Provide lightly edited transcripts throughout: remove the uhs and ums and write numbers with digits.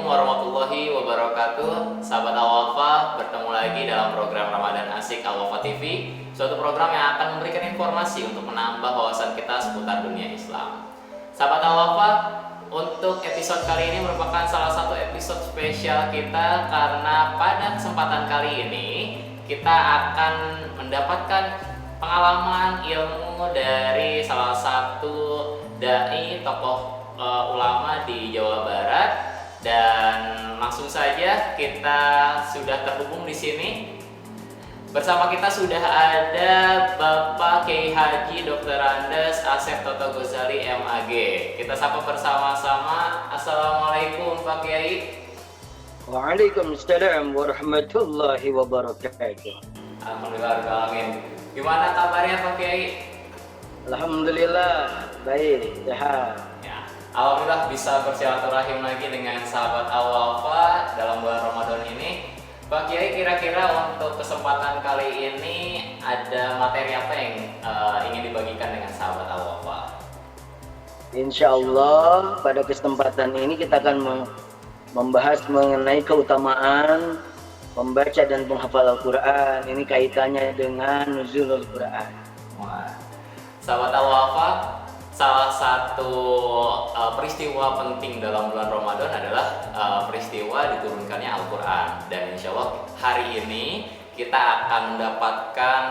Assalamualaikum warahmatullahi wabarakatuh. Sahabat Al-Wafa, bertemu lagi dalam program Ramadan Asik Al-Wafa TV, suatu program yang akan memberikan informasi untuk menambah wawasan kita seputar dunia Islam. Sahabat Al-Wafa, untuk episode kali ini merupakan salah satu episode spesial kita karena pada kesempatan kali ini kita akan mendapatkan pengalaman ilmu dari salah satu dai tokoh ulama di Jawa Barat, dan langsung saja kita sudah terhubung di sini. Bersama kita sudah ada Bapak Kiai Haji Dr. Andes Asep Toto Ghazali MAG. Kita sapa bersama-sama. Assalamualaikum Pak Kiai. Waalaikumsalam warahmatullahi wabarakatuh. Alhamdulillah, amin. Gimana kabarnya Pak Kiai? Alhamdulillah, baik, sehat. Ya, alhamdulillah bisa bersilaturahim lagi dengan sahabat Al-Wafa dalam bulan Ramadan ini. Pak Kiai, kira-kira untuk kesempatan kali ini ada materi apa yang ingin dibagikan dengan sahabat Al-Wafa? Insya Allah pada kesempatan ini kita akan membahas mengenai keutamaan membaca dan menghafal Al-Quran. Ini kaitannya dengan nuzulul Quran. Wah, sahabat Al-Wafa, salah satu peristiwa penting dalam bulan Ramadan adalah peristiwa diturunkannya Al-Quran. Dan insya Allah hari ini kita akan mendapatkan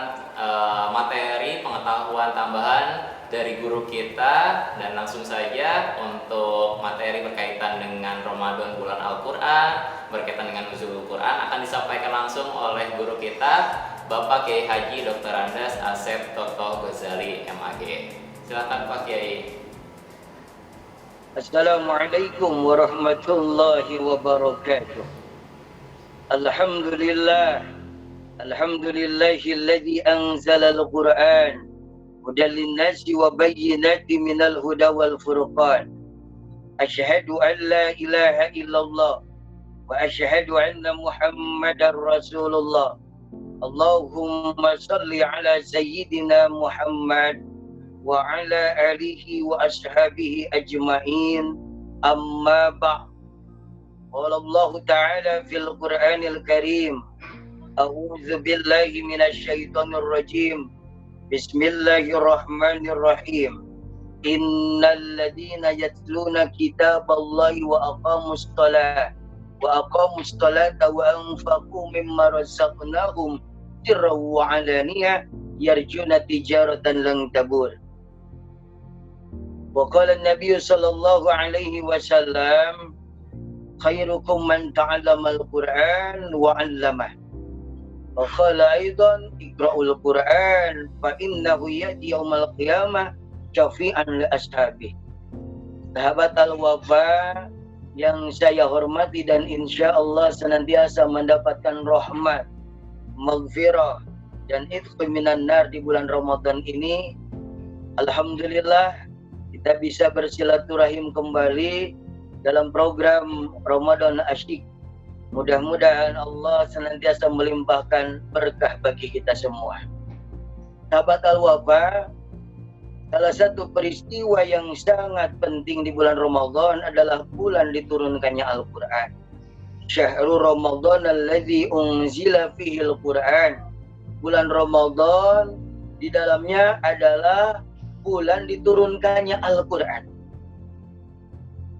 materi pengetahuan tambahan dari guru kita. Dan langsung saja untuk materi berkaitan dengan Ramadan bulan Al-Quran, berkaitan dengan nuzulul Quran akan disampaikan langsung oleh guru kita, Bapak Kiai Haji Dr. Andes Asep Toto Ghazali MAG. Silakan Pak Kiai. Assalamualaikum warahmatullahi wabarakatuh. Alhamdulillah. Alhamdulillahilladzi anzala al-Quran hudan lin-nasi wa bayyinatin minal huda wal furqan. Asyhadu an la ilaha illallah wa asyhadu anna Muhammadar Rasulullah. Allahumma salli ala sayyidina Muhammad wa ala alihi wa ashabihi ajma'in, amma ba'd. Qala Allah Ta'ala fil Qur'anil Karim, a'udzu billahi minasy syaithanir rajim. Bismillahirrahmanirrahim. Innal ladzina yatluna kitaballahi wa aqamus salata wa anfaqu mimma razaqnahum sirran wa 'alaniyah yarjuna tijaratan lan tabur. Wa qala an-nabiy sallallahu alaihi wasallam, khairukum man ta'allama al-Qur'an wa 'allamah. Wa qala aidan, iqra'ul Qur'an fa innahu ya'ti yaumal qiyamah syafi'an li ashabihi. Sahabat Al-Wafa yang saya hormati dan insya Allah senantiasa mendapatkan rahmat, maghfirah dan itqu minan nar di bulan Ramadan ini, alhamdulillah kita bisa bersilaturahim kembali dalam program Ramadan Asyik. Mudah-mudahan Allah senantiasa melimpahkan berkah bagi kita semua. Sahabat Al-Wafa, salah satu peristiwa yang sangat penting di bulan Ramadan adalah bulan diturunkannya Al-Quran. Syahrul Ramadan alladzi unzila fihi Al-Quran. Bulan Ramadan di dalamnya adalah bulan diturunkannya Al-Quran.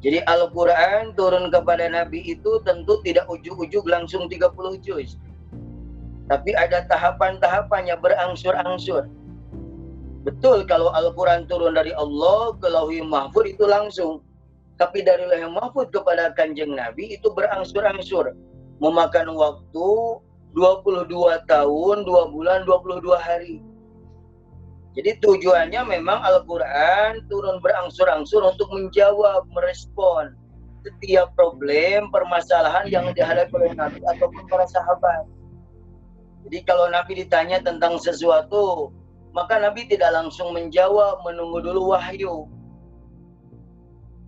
Jadi Al-Quran turun kepada Nabi itu tentu tidak ujug-ujug langsung 30 juz. Tapi ada tahapan-tahapannya, berangsur-angsur. Betul kalau Al-Quran turun dari Allah ke Lauhul Mahfuz itu langsung. Tapi dari Lauhul Mahfuz kepada Kanjeng Nabi itu berangsur-angsur. Memakan waktu 22 tahun, 2 bulan, 22 hari. Jadi tujuannya memang Al-Quran turun berangsur-angsur untuk menjawab, merespon setiap problem, permasalahan yang dihadapi oleh Nabi ataupun para sahabat. Jadi kalau Nabi ditanya tentang sesuatu, maka Nabi tidak langsung menjawab, menunggu dulu wahyu.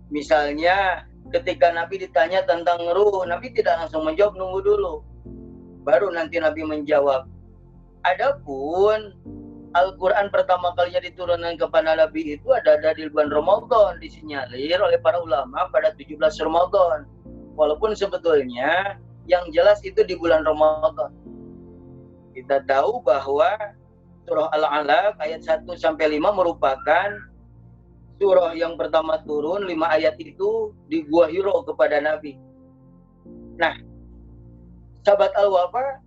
Misalnya ketika Nabi ditanya tentang ruh, Nabi tidak langsung menjawab, nunggu dulu. Baru nanti Nabi menjawab. Adapun Al-Quran pertama kalinya diturunkan kepada Nabi itu ada di bulan Ramadan, disinyalir oleh para ulama pada 17 Ramadan. Walaupun sebetulnya yang jelas itu di bulan Ramadan. Kita tahu bahwa surah Al-Alaq ayat 1 sampai 5 merupakan surah yang pertama turun, 5 ayat itu di Gua Hiro kepada Nabi. Nah, sahabat Al-Wafa,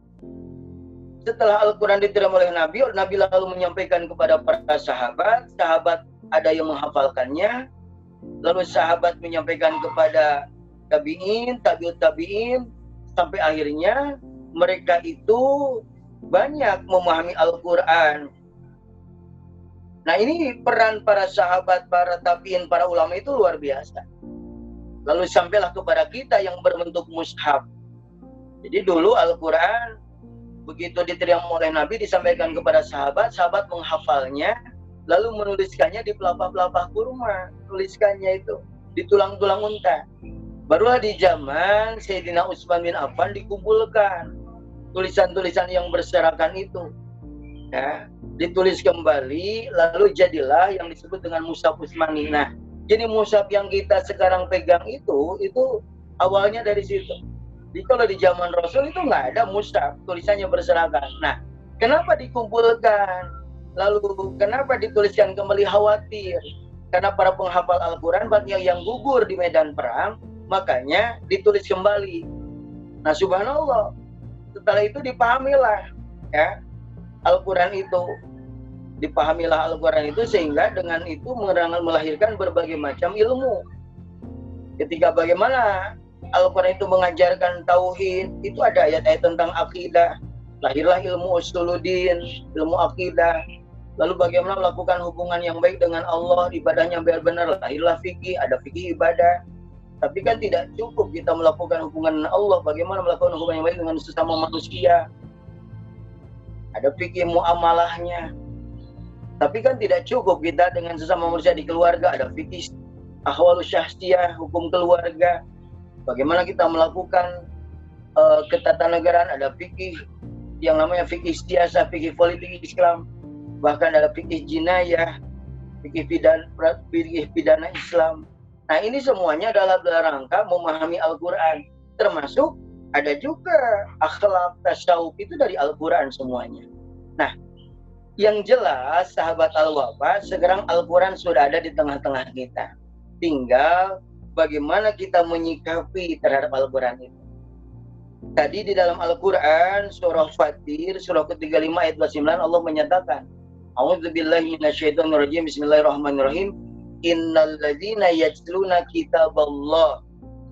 setelah Al-Quran diterima oleh Nabi lalu menyampaikan kepada para sahabat ada yang menghafalkannya, lalu sahabat menyampaikan kepada tabi'in, tabi'ut tabi'in, sampai akhirnya mereka itu banyak memahami Al-Quran. Nah, ini peran para sahabat, para tabi'in, para ulama itu luar biasa. Lalu sampailah kepada kita yang berbentuk mushaf. Jadi dulu Al-Quran begitu diterima oleh Nabi disampaikan kepada sahabat menghafalnya, lalu menuliskannya di pelepah-pelepah kurma, tuliskannya itu di tulang-tulang unta. Barulah di zaman Sayyidina Utsman bin Affan dikumpulkan tulisan-tulisan yang berserakan itu, ya, ditulis kembali, lalu jadilah yang disebut dengan Mushaf Utsmani. Nah, jadi mushaf yang kita sekarang pegang itu awalnya dari situ. Jadi kalau di zaman Rasul itu nggak ada mushaf, tulisannya berserakan. Nah, kenapa dikumpulkan? Lalu kenapa dituliskan kembali? Khawatir. Karena para penghafal Al-Quran banyak yang gugur di medan perang, makanya ditulis kembali. Nah, subhanallah, setelah itu dipahamilah ya Al-Quran itu. Dipahamilah Al-Quran itu sehingga dengan itu melahirkan berbagai macam ilmu. Ketika bagaimana Al-Quran itu mengajarkan tauhid, itu ada ayat-ayat tentang akidah, lahirlah ilmu usuluddin, ilmu akidah. Lalu bagaimana melakukan hubungan yang baik dengan Allah, ibadahnya biar benar, lahirlah fikih, ada fikih ibadah. Tapi kan tidak cukup kita melakukan hubungan dengan Allah, bagaimana melakukan hubungan yang baik dengan sesama manusia, ada fikih muamalahnya. Tapi kan tidak cukup kita dengan sesama manusia di keluarga, ada fikih ahwalus syahsiyah, hukum keluarga. Bagaimana kita melakukan ketatanegaraan, ada fikih yang namanya fikih siasah, fikih politik Islam, bahkan ada fikih jinayah, fikih pidana Islam. Nah, ini semuanya dalam rangka memahami Al-Quran, termasuk ada juga akhlak, tasawuf itu dari Al-Quran semuanya. Nah, yang jelas sahabat Al-Wafa, sekarang Al-Quran sudah ada di tengah-tengah kita. Tinggal bagaimana kita menyikapi terhadap Al-Quran itu. Tadi di dalam Al-Quran surah Fatir surah ke-35 ayat 29 Allah menyatakan, A'udzubillahi minasyaitonirrajim, bismillahirrahmanirrahim, innal ladzina yatluna kitaballah,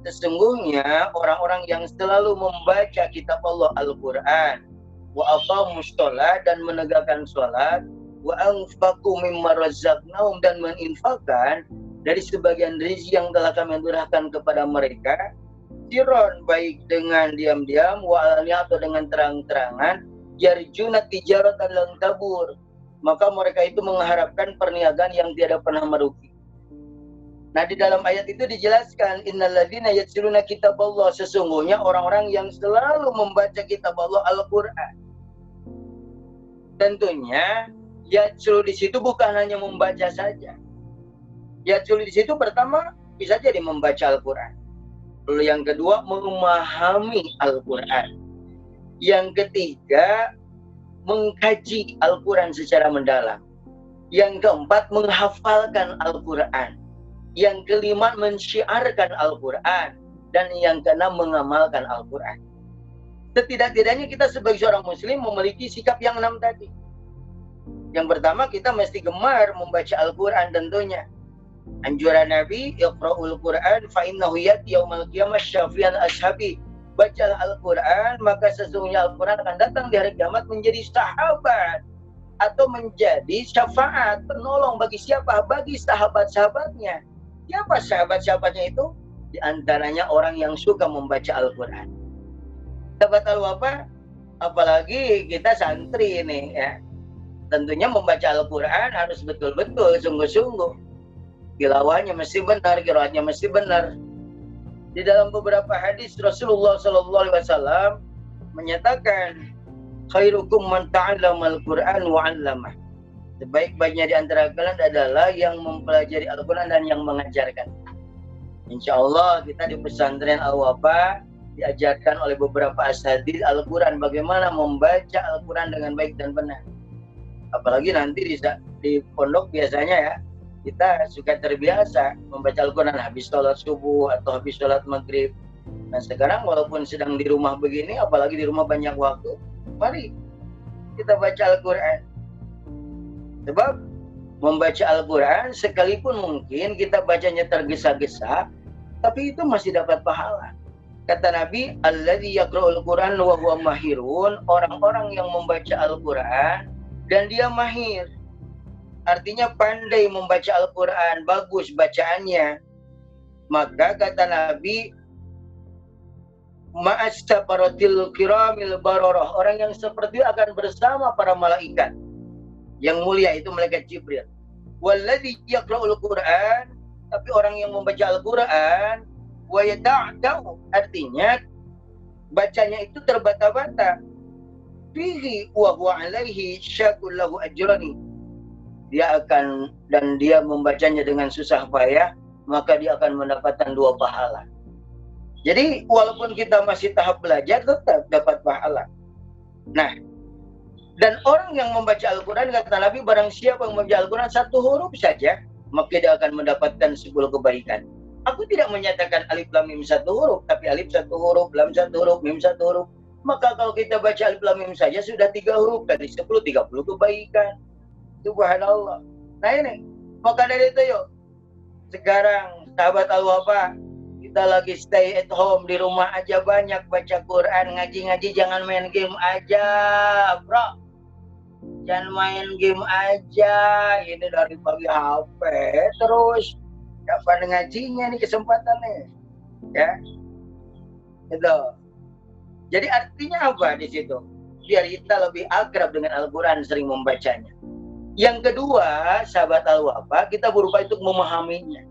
sesungguhnya orang-orang yang selalu membaca kitab Allah Al-Quran, wa aqamus shalah, dan menegakkan salat, wa anfaqu mimma razaqnahum, dan menginfakkan dari sebagian rezeki yang telah kami anugerahkan kepada mereka, sirron, baik dengan diam-diam, wa alaniyah, atau dengan terang-terangan, yarjuna tijaratan lan tabur, maka mereka itu mengharapkan perniagaan yang tiada pernah merugi. Nah, di dalam ayat itu dijelaskan, innalladzina yatluna kitaballah, sesungguhnya orang-orang yang selalu membaca kitab Allah Al-Quran. Tentunya yatlu di situ bukan hanya membaca saja. Yatlu di situ pertama bisa jadi membaca Al-Quran. Lalu yang kedua memahami Al-Quran. Yang ketiga mengkaji Al-Quran secara mendalam. Yang keempat menghafalkan Al-Quran. Yang kelima mensyiarkan Al-Quran. Dan yang keenam mengamalkan Al-Quran. Setidak-tidaknya kita sebagai seorang muslim memiliki sikap yang 6 tadi. Yang pertama, kita mesti gemar membaca Al-Quran tentunya. Anjuran Nabi, iqra'ul Quran fa innahu ya'ti yaumal qiyamah syafi'an ashabi. Bacalah Al-Quran, maka sesungguhnya Al-Quran akan datang di hari kiamat menjadi sahabat atau menjadi syafaat, penolong bagi siapa? Bagi sahabat-sahabatnya. Siapa sahabat-sahabatnya itu? Di antaranya orang yang suka membaca Al-Quran. Sahabat Al-Wafa, apalagi kita santri ini ya. Tentunya membaca Al-Quran harus betul-betul, sungguh-sungguh. Tilawahnya mesti benar, qiraatnya mesti benar. Di dalam beberapa hadis Rasulullah SAW menyatakan, khairukum man ta'allamal Qur'an wa 'allamah. Sebaik-baiknya di antara kalian adalah yang mempelajari Al-Quran dan yang mengajarkan. Insya Allah kita di pesantren Al-Wafa diajarkan oleh beberapa asatidz Al-Quran bagaimana membaca Al-Quran dengan baik dan benar. Apalagi nanti di pondok biasanya ya, kita suka terbiasa membaca Al-Quran habis sholat subuh atau habis sholat maghrib. Nah sekarang walaupun sedang di rumah begini, apalagi di rumah banyak waktu, mari kita baca Al-Quran. Sebab membaca Al-Quran sekalipun mungkin kita bacanya tergesa-gesa, tapi itu masih dapat pahala. Kata Nabi, alladzi yaqra'ul Qur'an wa huwa mahirun, orang-orang yang membaca Al-Quran dan dia mahir. Artinya pandai membaca Al-Quran, bagus bacaannya. Maka kata Nabi, ma'as-safaratil kiramil bararah, orang yang seperti itu akan bersama para malaikat yang mulia, itu malaikat Jibril. Walladzi yaqra'ul Qur'an, tapi orang yang membaca Al-Quran wa yata'ta'u, artinya bacanya itu terbata-bata. Fihi wa huwa alaihi syakul lahu ajrani, dia akan, dan dia membacanya dengan susah payah, maka dia akan mendapatkan 2 pahala. Jadi walaupun kita masih tahap belajar tetap dapat pahala. Nah, dan orang yang membaca Al-Quran, kata Nabi, barang siapa yang membaca Al-Quran 1 huruf saja, maka dia akan mendapatkan 10 kebaikan. Aku tidak menyatakan alif lam mim 1 huruf, tapi alif 1 huruf, lam 1 huruf, mim 1 huruf. Maka kalau kita baca alif lam mim saja sudah 3 huruf, dari 10, 30 kebaikan. Subhanallah. Nah ini, maka dari itu yuk, sekarang sahabat Al-Wafa, kita lagi stay at home, di rumah aja banyak baca Quran, ngaji-ngaji, jangan main game aja, bro. Jangan main game aja, ini dari pagi HP terus. Kapan ngajinya nih kesempatannya? Ya. Itu. Jadi artinya apa di situ? Biar kita lebih akrab dengan Al-Quran, sering membacanya. Yang kedua, sahabat Al-Wafa, kita berupaya untuk memahaminya.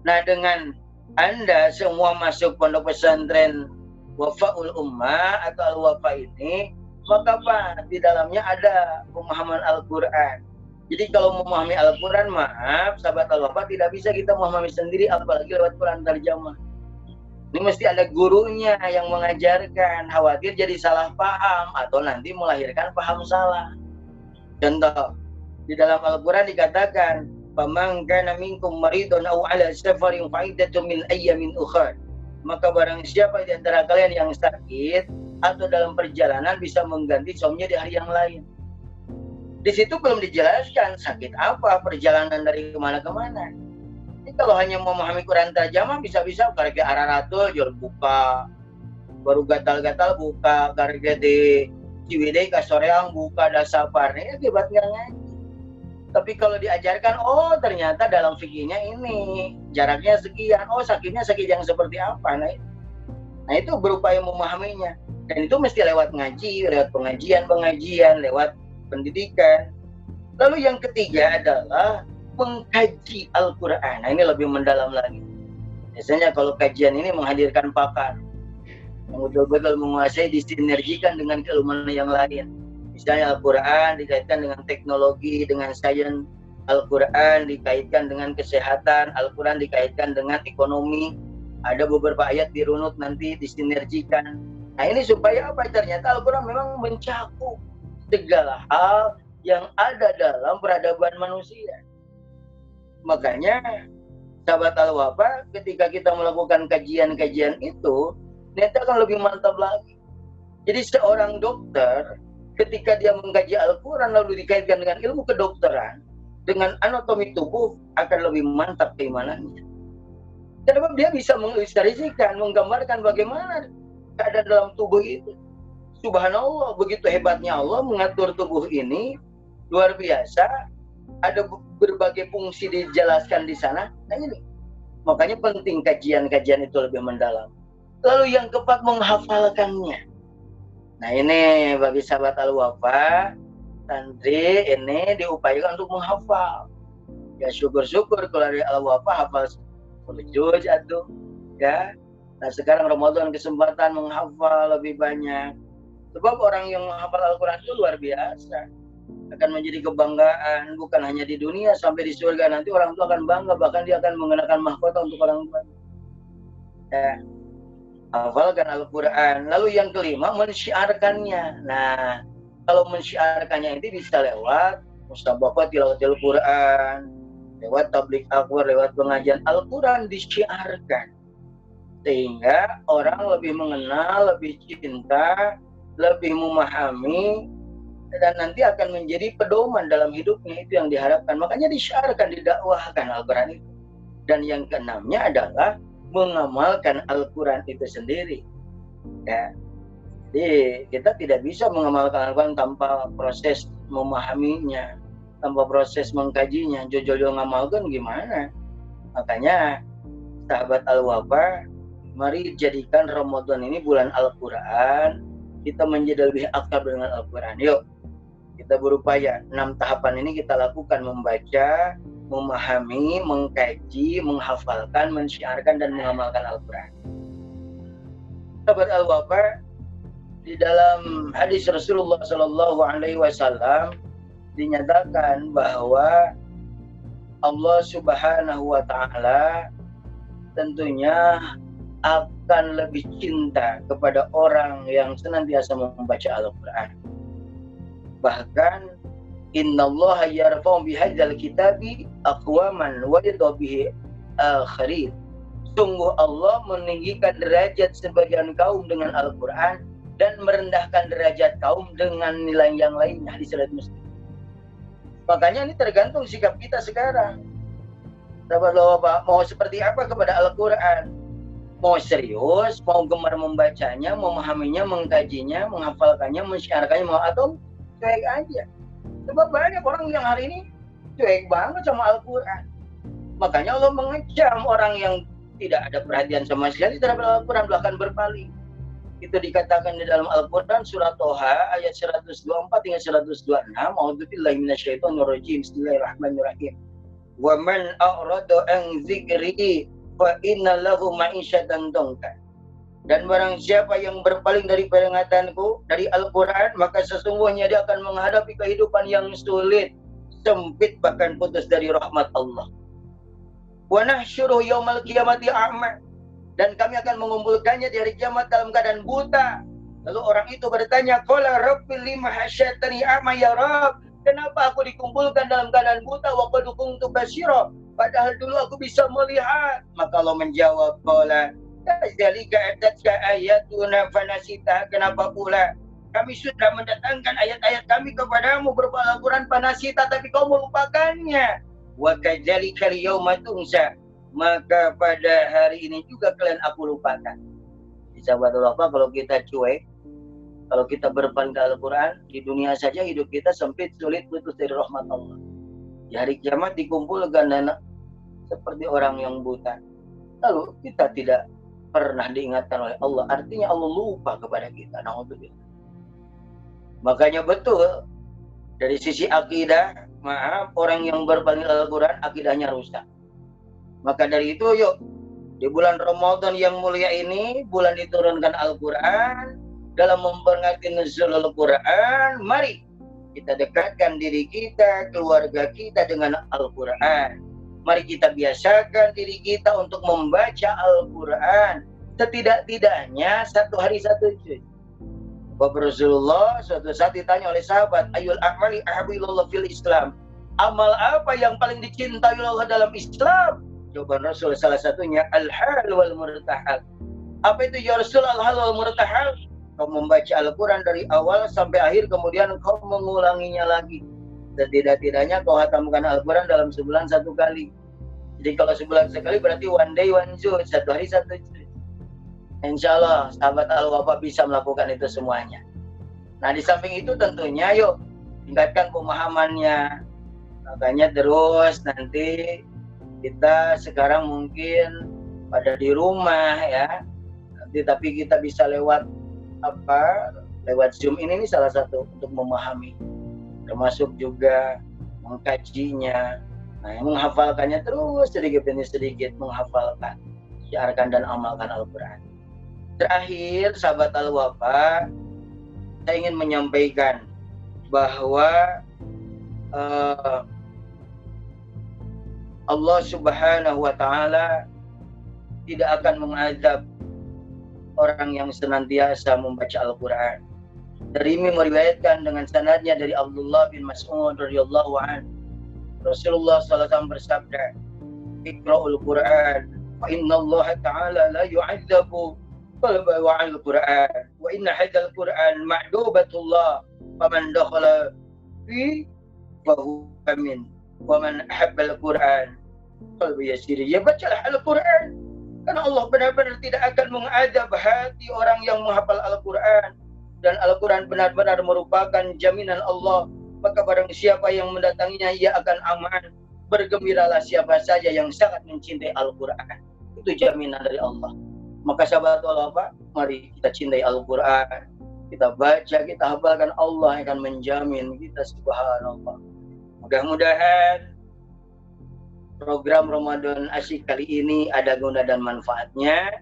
Nah, dengan Anda semua masuk pondok pesantren Wafaul Ummah atau Al-Wafa ini, maka Pak, di dalamnya ada pemahaman Al-Quran. Jadi kalau memahami Al-Quran, maaf, sahabat Al-Wafa, tidak bisa kita memahami sendiri, apalagi lewat Quran terjemah. Ini mesti ada gurunya yang mengajarkan, khawatir jadi salah paham atau nanti melahirkan paham salah. Contoh, di dalam Al-Quran dikatakan, "Faman kana minkum maridun aw 'ala safarin fa'iddatun min ayyamin ukhra." Maka barang siapa di antara kalian yang sakit atau dalam perjalanan bisa mengganti saumnya di hari yang lain. Di situ belum dijelaskan sakit apa, perjalanan dari kemana ke mana. Ini kalau hanya memahami Quran terjemah, bisa-bisa karena araratul jual buka, baru gatal-gatal buka, karena di Ciwidey kasoreang buka dasar ini akibatnya ngaji. Tapi kalau diajarkan, oh ternyata dalam fikihnya ini jaraknya sekian, oh sakitnya sakit yang seperti apa. Nah itu berupaya memahaminya, dan itu mesti lewat ngaji, lewat pengajian, lewat pendidikan. Lalu yang ketiga adalah mengkaji Al-Quran. Nah ini lebih mendalam lagi. Biasanya kalau kajian ini menghadirkan pakar yang betul-betul menguasai, disinergikan dengan keilmuan yang lain. Misalnya Al-Quran dikaitkan dengan teknologi, dengan sains, Al-Quran dikaitkan dengan kesehatan, Al-Quran dikaitkan dengan ekonomi. Ada beberapa ayat dirunut nanti disinergikan. Nah ini supaya apa? Ternyata Al-Quran memang mencakup segala hal yang ada dalam peradaban manusia. Makanya sahabat Al-Wafa, ketika kita melakukan kajian-kajian itu, ternyata akan lebih mantap lagi. Jadi seorang dokter ketika dia mengkaji Al-Quran lalu dikaitkan dengan ilmu kedokteran, dengan anatomi tubuh, akan lebih mantap keimanannya. Karena dia bisa mengilustrasikan, menggambarkan bagaimana keadaan dalam tubuh itu. Subhanallah, begitu hebatnya Allah mengatur tubuh ini, luar biasa. Ada berbagai fungsi dijelaskan di sana. Nah ini, makanya penting kajian-kajian itu lebih mendalam. Lalu yang keempat, menghafalkannya. Nah ini bagi sahabat Al-Wafa, santri ini diupayakan untuk menghafal. Ya syukur-syukur kalau dari Al-Wafa hafal 10 juz atau ya. Nah sekarang Ramadan kesempatan menghafal lebih banyak. Sebab orang yang menghafal Al-Quran itu luar biasa. Akan menjadi kebanggaan, bukan hanya di dunia, sampai di surga nanti orang tua akan bangga, bahkan dia akan mengenakan mahkota untuk orang tua. Ya, hafalkan Al-Quran. Lalu yang kelima, mensyiarkannya. Nah, kalau mensyiarkannya itu bisa lewat musabaqah tilawatil Quran, lewat tabligh akbar, lewat pengajian Al-Quran disyiarkan. Sehingga orang lebih mengenal, lebih cinta, lebih memahami, dan nanti akan menjadi pedoman dalam hidupnya. Itu yang diharapkan. Makanya disyiarkan, didakwahkan Al-Quran itu. Dan yang keenamnya adalah mengamalkan Al-Quran itu sendiri. Ya. Jadi kita tidak bisa mengamalkan Al-Quran tanpa proses memahaminya, tanpa proses mengkajinya. Jojo-jojo ngamalkan gimana? Makanya sahabat Al-Wafa, mari jadikan Ramadan ini bulan Al-Quran. Kita menjadi lebih akrab dengan Al-Quran. Yuk, kita berupaya 6 tahapan ini kita lakukan: membaca, memahami, mengkaji, menghafalkan, mensyiarkan, dan mengamalkan Al-Quran. Sahabat Al-Wafa, di dalam hadis Rasulullah Shallallahu Alaihi Wasallam dinyatakan bahwa Allah Subhanahu Wa Taala tentunya akan lebih cinta kepada orang yang senantiasa membaca Al-Quran. Bahkan innallaha yarfa'u bihadzal kitabi aqwaman wa yadh'u bihi akharin. Sungguh Allah meninggikan derajat sebagian kaum dengan Al-Quran dan merendahkan derajat kaum dengan nilai yang lainnya. Hadis riwayat Muslim. Makanya ini tergantung sikap kita sekarang. Sahabat Bapak, mau seperti apa kepada Al-Quran? Mau serius, mau gemar membacanya, memahaminya, mengkajinya, menghafalkannya, mensyiarkannya, mau atau cuek aja. Sebab banyak orang yang hari ini cuek banget sama Al-Quran. Makanya Allah mengecam orang yang tidak ada perhatian sama sekali terhadap Al-Quran, bahkan berpaling. Itu dikatakan di dalam Al-Quran surat Toha ayat 124 hingga 126. A'udzubillahi minasyaitonirrajim. Bismillahirrahmanirrahim. Wa man a'rada an dzikri fa inna lahu ma'isyatan dhanka. Dan barang siapa yang berpaling dari peringatanku, dari Al-Quran, maka sesungguhnya dia akan menghadapi kehidupan yang sulit, sempit, bahkan putus dari rahmat Allah. Wa nahsyuruhu yaumal qiyamati a'ma. Dan kami akan mengumpulkannya di hari kiamat dalam keadaan buta. Lalu orang itu bertanya, qala rabbi lima hasyatani a'ma ya Rabb? Kenapa aku dikumpulkan dalam keadaan buta wa qad kuntu basyira? Padahal dulu aku bisa melihat. Maka Allah menjawab, qala kadzalika atatka ayatuna fanasita. Kenapa pula kami sudah mendatangkan ayat-ayat kami kepadamu berupa Al-Quran fanasita, tapi kau melupakannya. Wa kadzalika al-yauma tunsa. Maka pada hari ini juga kalian aku lupakan. Sahabat Allah, kalau kita cuek, kalau kita berpaling ke Al-Quran, di dunia saja hidup kita sempit, sulit, putus dari rahmat Allah. Di hari kiamat dikumpulkan anak seperti orang yang buta. Lalu kita tidak pernah diingatkan oleh Allah. Artinya Allah lupa kepada kita. Na'udzubillah. Makanya betul, dari sisi akidah, maaf, orang yang berpaling ke Al-Quran, akidahnya rusak. Maka dari itu yuk, di bulan Ramadan yang mulia ini, bulan diturunkan Al-Quran, dalam memperingati nuzul Al-Quran, mari kita dekatkan diri kita, keluarga kita dengan Al-Quran. Mari kita biasakan diri kita untuk membaca Al-Quran. Setidak-tidaknya 1 hari 1 juz. Bapak Rasulullah suatu saat ditanya oleh sahabat, ayul a'mali ahabbillah fil Islam. Amal apa yang paling dicintai Allah dalam Islam? Jawaban Rasul salah satunya al-hal wal murtahal. Apa itu ya Rasul al-hal wal murtahal? Kau membaca Al-Quran dari awal sampai akhir, kemudian kau mengulanginya lagi. Setidak-tidaknya kau hatamkan Al-Quran dalam sebulan 1 kali. Jadi kalau sebulan sekali berarti one day one juz, 1 hari 1 juz. Insya Allah sahabat Al-Wafa bisa melakukan itu semuanya. Nah di samping itu tentunya yuk tingkatkan pemahamannya. Makanya terus nanti kita sekarang mungkin pada di rumah ya, nanti tapi kita bisa lewat lewat Zoom ini salah satu untuk memahami, termasuk juga mengkajinya, nah menghafalkannya terus sedikit demi sedikit menghafalkan, siarkan dan amalkan Al-Quran. Terakhir sahabat Al-Wafa, saya ingin menyampaikan bahwa Allah Subhanahu wa Ta'ala tidak akan mengazab orang yang senantiasa membaca Al-Quran. Darimi meriwayatkan dengan sanadnya dari Abdullah bin Mas'ud radhiyallahu anhu. Rasulullah SAW bersabda, Iqra'ul Quran, fa inna Allah Ta'ala la yu'adzabu qalba wa'al Quran, wa inna hadzal Quran ma'dubatullah, faman dakhala fi fahuwa amin, wa man ahabba al-Quran qalbi yasir. Ya, bacalah Al-Quran, karena Allah benar-benar tidak akan mengadab hati orang yang menghafal Al-Quran, dan Al-Quran benar-benar merupakan jaminan Allah. Maka barang siapa yang mendatanginya, ia akan aman. Bergembiralah siapa saja yang sangat mencintai Al-Quran. Itu jaminan dari Allah. Maka sahabat Allah, mari kita cintai Al-Quran. Kita baca, kita hafalkan, Allah akan menjamin kita, subhanallah. Mudah-mudahan program Ramadan Asyik kali ini ada guna dan manfaatnya.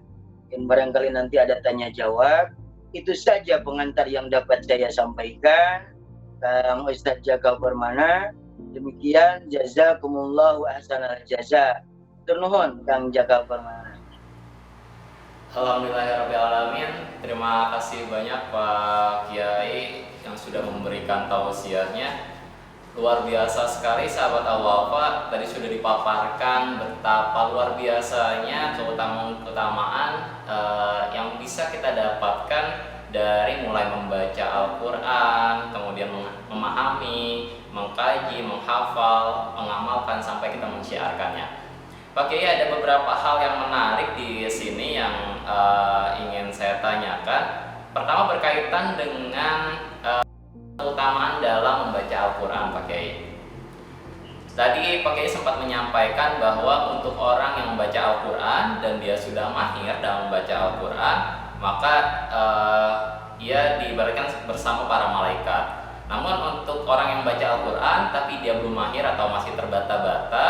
Dan barangkali nanti ada tanya jawab. Itu saja pengantar yang dapat saya sampaikan. Kang Ustadz Jaka Permana. Demikian, jazakumullahu ahsanal jaza. Turnuhun Kang Jaka Permana. Alhamdulillahirrahmanirrahim. Terima kasih banyak Pak Kiai yang sudah memberikan tausiahnya. Luar biasa sekali sahabat Al-Wafa. Tadi sudah dipaparkan betapa luar biasanya keutamaan yang bisa kita dapatkan dari mulai membaca Al-Quran, kemudian memahami, mengkaji, menghafal, mengamalkan sampai kita mensyiarkannya. Pak Kiai, ada beberapa hal yang menarik di sini yang ingin saya tanyakan. Pertama berkaitan dengan keutamaan dalam membaca Al-Quran, Pak Kiai. Tadi Pak Kiai sempat menyampaikan bahwa untuk orang yang membaca Al-Quran dan dia sudah mahir dalam membaca Al-Quran, maka ia diibaratkan bersama para malaikat. Namun untuk orang yang membaca Al-Quran tapi dia belum mahir atau masih terbata-bata,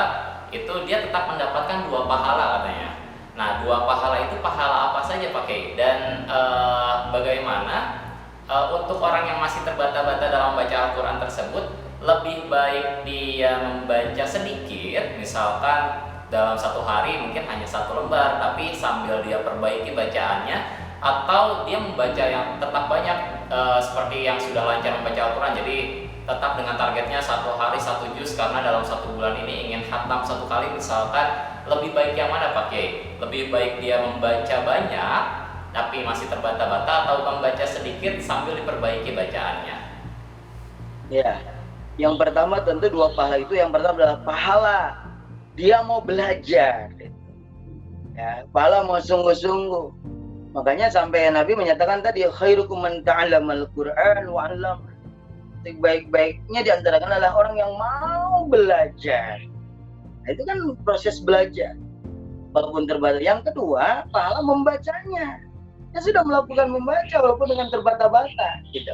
itu dia tetap mendapatkan 2 pahala katanya. Nah, 2 pahala itu pahala apa saja Pak Kiai? Dan bagaimana untuk orang yang masih terbata-bata dalam membaca Al-Quran tersebut, lebih baik dia membaca sedikit, misalkan dalam 1 hari mungkin hanya 1 lembar, tapi sambil dia perbaiki bacaannya, atau dia membaca yang tetap banyak seperti yang sudah lancar membaca Al-Quran, jadi tetap dengan targetnya 1 hari 1 juz, karena dalam 1 bulan ini ingin khatam 1 kali misalkan. Lebih baik yang mana Pak Kiai? Lebih baik dia membaca banyak tapi masih terbata-bata, atau membaca sedikit sambil diperbaiki bacaannya? Ya, yang pertama tentu 2 pahala itu. Yang pertama adalah pahala dia mau belajar, ya, pahala mau sungguh-sungguh. Makanya sampai Nabi menyatakan tadi, khairukum man ta'allamal Qur'an wa 'allama. Sebaik-baiknya di antara kalian adalah orang yang mau belajar. Nah, itu kan proses belajar walaupun terbatas. Yang kedua, pahala membacanya. Dia sudah melakukan membaca walaupun dengan terbata-bata, gitu.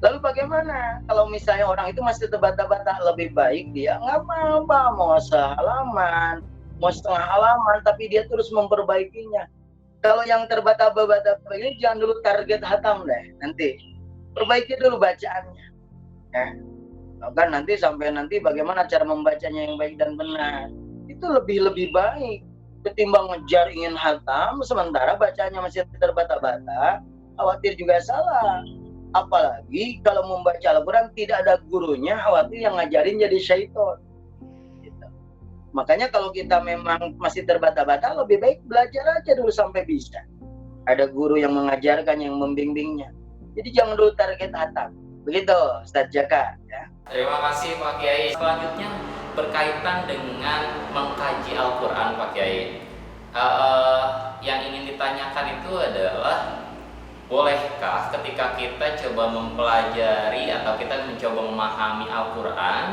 Lalu bagaimana kalau misalnya orang itu masih terbata-bata? Lebih baik dia nggak apa-apa, mau sehalaman, mau setengah halaman, tapi dia terus memperbaikinya. Kalau yang terbata-bata ini jangan dulu target hatam deh, nanti perbaiki dulu bacaannya, ya. Kan nanti sampai nanti bagaimana cara membacanya yang baik dan benar, itu lebih baik ketimbang ngejar ingin hatam sementara bacanya masih terbata-bata. Khawatir juga salah. Apalagi kalau membaca Al-Quran tidak ada gurunya, khawatir yang ngajarin jadi syaitan, gitu. Makanya kalau kita memang masih terbata-bata, lebih baik belajar aja dulu sampai bisa. Ada guru yang mengajarkan, yang membimbingnya. Jadi jangan dulu target hatam. Begitu Ustadz Jaka, ya. Terima kasih Pak Kiai. Selanjutnya berkaitan dengan mengkaji Al-Quran, Pak Kiai. Yang ingin ditanyakan itu adalah, bolehkah ketika kita coba mempelajari atau kita mencoba memahami Al-Quran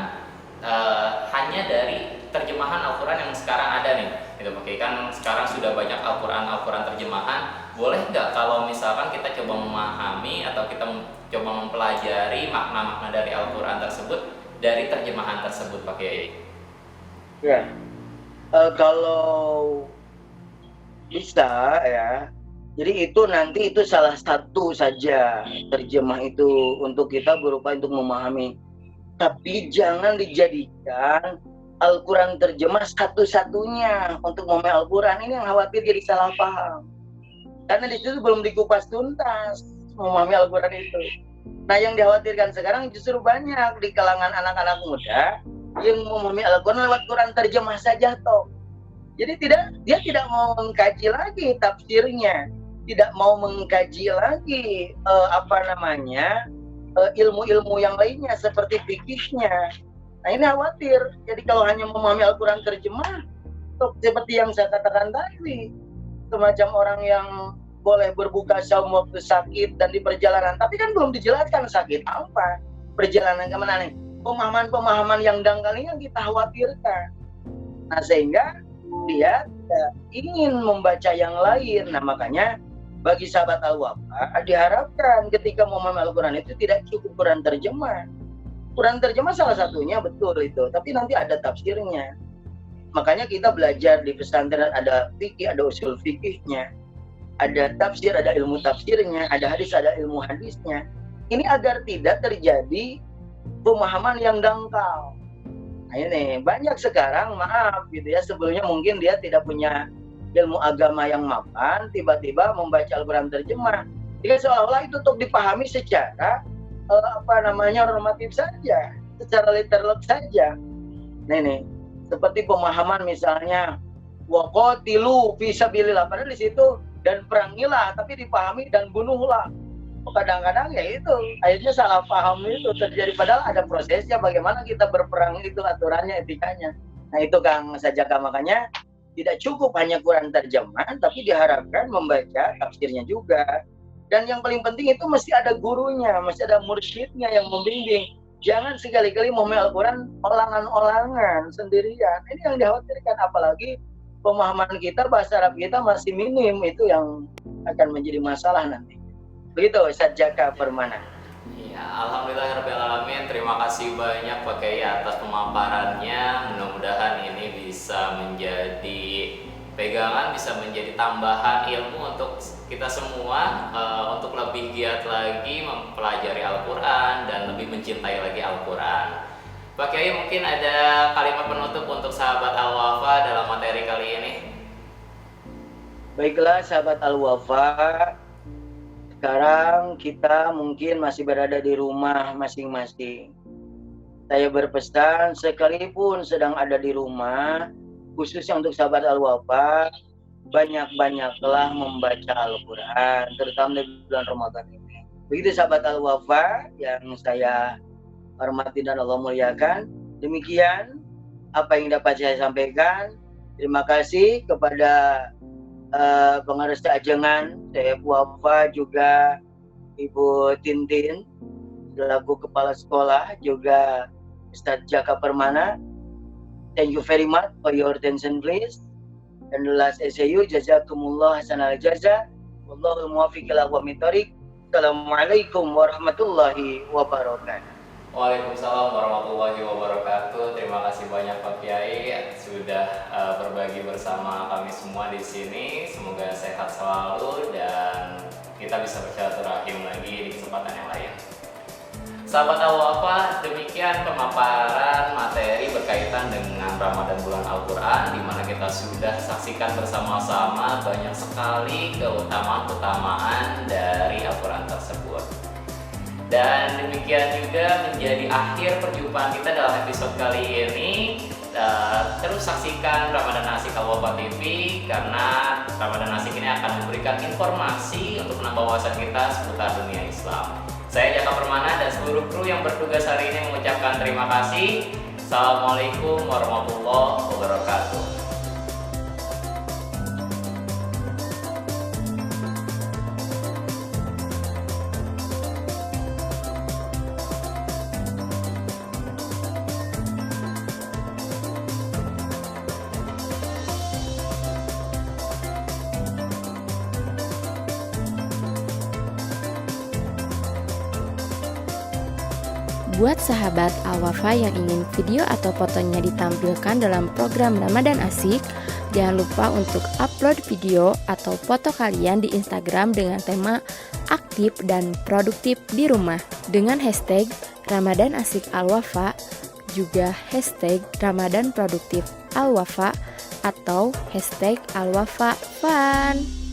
hanya dari terjemahan Al-Quran yang sekarang ada nih, gitu Pak Kiai? Kan sekarang sudah banyak Al-Quran terjemahan. Boleh nggak kalau misalkan kita coba memahami atau kita coba mempelajari makna-makna dari Al-Quran tersebut dari terjemahan tersebut, Pak Kiai? Ya, kalau bisa, ya. Jadi itu nanti itu salah satu saja terjemah itu untuk kita berupa untuk memahami. Tapi jangan dijadikan Al-Quran terjemah satu-satunya untuk memahami Al-Quran. Ini yang khawatir jadi salah paham. Karena di situ belum dikupas tuntas memahami Al-Quran itu. Nah, yang dikhawatirkan sekarang justru banyak di kalangan anak-anak muda yang memahami Al-Quran lewat Quran terjemah saja toh. Jadi dia tidak mau mengkaji lagi tafsirnya, tidak mau mengkaji lagi ilmu-ilmu yang lainnya seperti fikihnya. Nah, ini khawatir. Jadi kalau hanya memahami Al-Quran terjemah, seperti yang saya katakan tadi, semacam orang yang boleh berbuka saum waktu sakit dan di perjalanan, tapi kan belum dijelaskan sakit apa, perjalanan kemana nih. Pemahaman-pemahaman yang dangkal ini yang kita khawatirkan. Nah, sehingga dia ingin membaca yang lain. Nah, makanya bagi sahabat Al-Wafa diharapkan ketika memahami Al-Quran itu tidak cukup Quran terjemah. Quran terjemah salah satunya, betul itu, tapi nanti ada tafsirnya. Makanya kita belajar di pesantren ada fikih, ada usul fikihnya, ada tafsir, ada ilmu tafsirnya, ada hadis, ada ilmu hadisnya. Ini agar tidak terjadi pemahaman yang dangkal. Nah, ini banyak sekarang, maaf gitu ya, sebelumnya mungkin dia tidak punya ilmu agama yang mapan, tiba-tiba membaca Al-Quran terjemah. Jadi seolah-olah itu untuk dipahami secara normatif saja, secara literal saja. Nah, ini seperti pemahaman misalnya waqatilu fi sabilillah, padahal di situ dan perangilah, tapi dipahami dan bunuhlah. Kadang-kadang ya itu akhirnya salah paham itu terjadi, padahal ada prosesnya bagaimana kita berperang itu, aturannya, etikanya. Nah, itu Kang Sajaka, makanya tidak cukup hanya Quran terjemahan, tapi diharapkan membaca tafsirnya juga. Dan yang paling penting itu mesti ada gurunya, mesti ada mursyidnya yang membimbing. Jangan sekali-kali memahami Al-Quran olangan-olangan sendirian. Ini yang dikhawatirkan, apalagi pemahaman kita, bahasa Arab kita masih minim, itu yang akan menjadi masalah nanti. Begitu Ustaz Jaka Permana. Ya, alhamdulillahirrahmanirrahim. Terima kasih banyak Pak Kiai atas pemaparannya. Mudah-mudahan ini bisa menjadi pegangan, bisa menjadi tambahan ilmu untuk kita semua, untuk lebih giat lagi mempelajari Al-Quran dan lebih mencintai lagi Al-Quran. Pak Kiai, mungkin ada kalimat penutup untuk sahabat Al-Wafa dalam materi kali ini. Baiklah sahabat Al-Wafa, sekarang kita mungkin masih berada di rumah masing-masing. Saya berpesan, sekalipun sedang ada di rumah, khususnya untuk sahabat Al-Wafa, banyak-banyaklah membaca Al-Quran, terutama di bulan Ramadan ini. Begitu sahabat Al-Wafa yang saya hormati dan Allah muliakan. Demikian apa yang dapat saya sampaikan. Terima kasih kepada pengarus ajengan saya Wafa, juga Ibu Tintin selaku kepala sekolah, juga Ustaz Jaka Permana. Thank you very much for your attention please. And the last SAU, jazakumullah hasanal jaza. Wallahul muwaffiq ila aqwamit thoriq. Assalamualaikum warahmatullahi wabarakatuh. Waalaikumsalam warahmatullahi wabarakatuh. Terima kasih banyak Pak Kiai sudah berbagi bersama kami semua di sini. Semoga sehat selalu dan kita bisa bersilaturahim lagi di kesempatan yang lain. Sahabat Al-Wafa, demikian pemaparan materi berkaitan dengan Ramadan bulan Al-Quran, di mana kita sudah saksikan bersama-sama banyak sekali keutamaan-keutamaan dari Al-Quran tersebut. Dan demikian juga menjadi akhir perjumpaan kita dalam episode kali ini. Terus saksikan Ramadan Asik Al-Wafa TV, karena Ramadan Asik ini akan memberikan informasi untuk menambah wawasan kita seputar dunia Islam. Saya Jaka Permana dan seluruh kru yang bertugas hari ini mengucapkan terima kasih. Assalamualaikum warahmatullahi wabarakatuh. Buat sahabat Al-Wafa yang ingin video atau fotonya ditampilkan dalam program Ramadan Asik, jangan lupa untuk upload video atau foto kalian di Instagram dengan tema aktif dan produktif di rumah dengan hashtag Ramadan Asik Al-Wafa. juga hashtag Ramadan Produktif Al-Wafa atau hashtag Al-Wafa Fun.